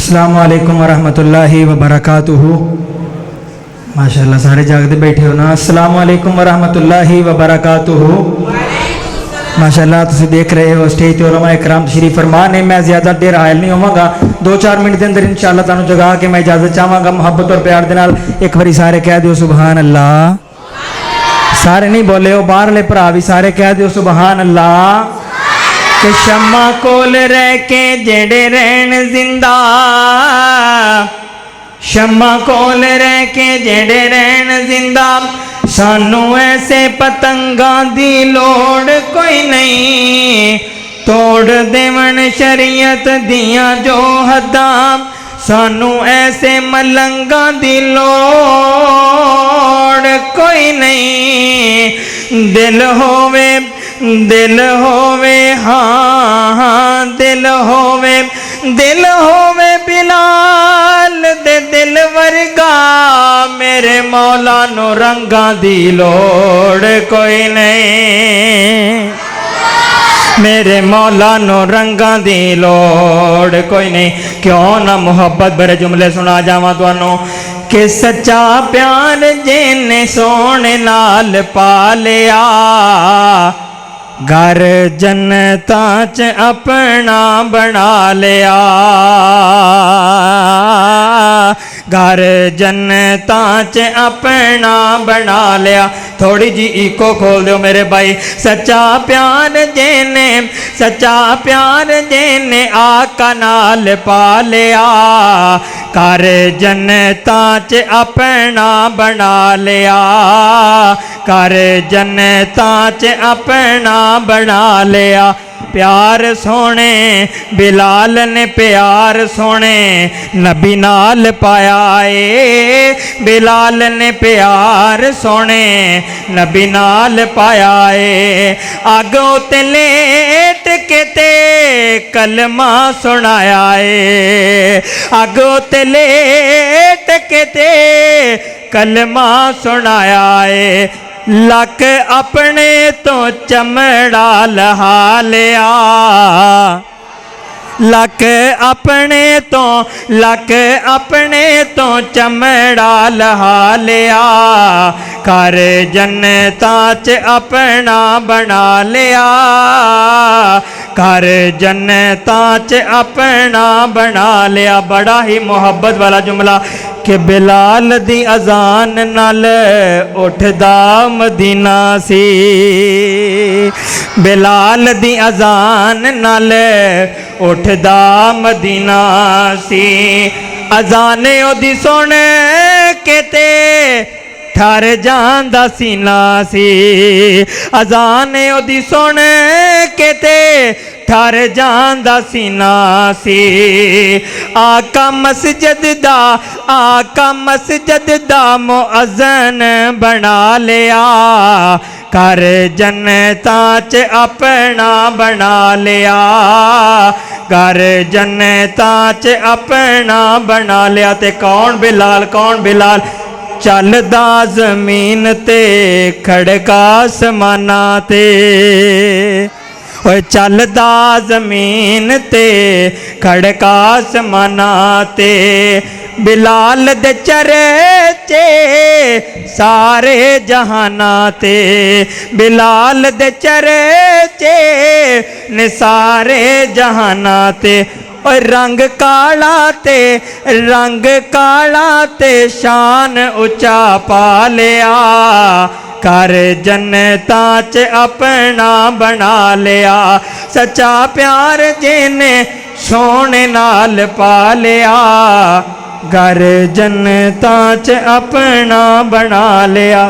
अस्सलामु अलैकुम वरहमतुल्लाहि वबरकातुहू। माशाअल्लाह सारे जागते बैठे हो ना। अस्सलामु अलैकुम वरहमतुल्लाहि वबरकातुहू। माशाअल्लाह तुम देख रहे हो स्टेज पर उलमा इकराम तशरीफ फरमा ने। मैं ज़्यादा देर हायल नहीं होवांगा, 2-4 मिनट के अंदर इंशाअल्लाह तुहानू जगा के मैं इजाजत चाहांगा। मुहब्बत और प्यार दे नाल एक बारी सारे कह दियो सुबहान अल्लाह। सारे नहीं बोले हो, बाहरले भरा भी सारे कह दियो सुबहान अल्लाह। कि शम्मा कोल रह के जेड़े रहन जिंदा, शम्मा कोल रह के जेड़े रहन जिंदा, सानू ऐसे पतंगा दी लोड़ कोई नहीं। तोड़ देवन शरीयत दियां जो हदां, सानू ऐसे मलंगा दी लोड़ कोई नहीं। दिल होवे हाँ दिल होवे बिलाल दे दिल वर्गा, मेरे मौला नो रंगा दी लोड़ कोई नहीं। मेरे मौला नो रंगा दी लोड़ कोई नहीं। क्यों ना मोहब्बत भरे जुमले सुना जावा तुहानू कि सच्चा प्यार जिन्ने सोने नाल पालिया, घर जन्नता च अपना बना लिया। घर जन्नता च अपना बना लिया। थोड़ी जी इको खोल दो मेरे भाई। सच्चा प्यार जेने आका नाल पा लिया, घर जन्नता च अपना बना लिया। घर जन्नता च अपना बना लिया। प्यार सोने बिलाल ने प्यार सोने नबी नाल पाया है। बिलाल ने प्यार सोने नबी नाल पाया है। आगों ते लेट के ते कलमा सुनाया है। आगों ते लेट के ते कलमा सुनाया है। लक अपने तो चमड़ा लहा लिया, लक अपने तो चमड़ा लहा लिया। घर जन्नता च अपना बना लिया। घर जन्नता च अपना बना लिया। बड़ा ही मोहब्बत वाला जुमला कि बिलाल दी अजान नाल उठदा मदीना सी। बिलाल दी अजान नाल उठदा मदीना सी। अजाने ओदी सुन के ते ठर जांदा सीना सी। अजाने ओदी सुन के ते ठर जांदा सीना सी। आका मस्जिद दा मुअज्जन बना लिया। घर जन्नता च अपना बना लिया। घर जन्नता च अपना बना लिया। ते कौन बिलाल चलदा जमीन ते खड़का आसमाना ते। ओए चलदा जमीन ते खड़का आसमाना ते। बिलाल दे चर्चे सारे जहाना ते। बिलाल दे चर्चे ने सारे जहाना ते। और रंग काला ते शान उचा पा लिया। घर जन्नता च अपना बना लिया। सच्चा प्यार जिन्ने सोने नाल पा लिया, घर जन्नता च अपना बना लिया।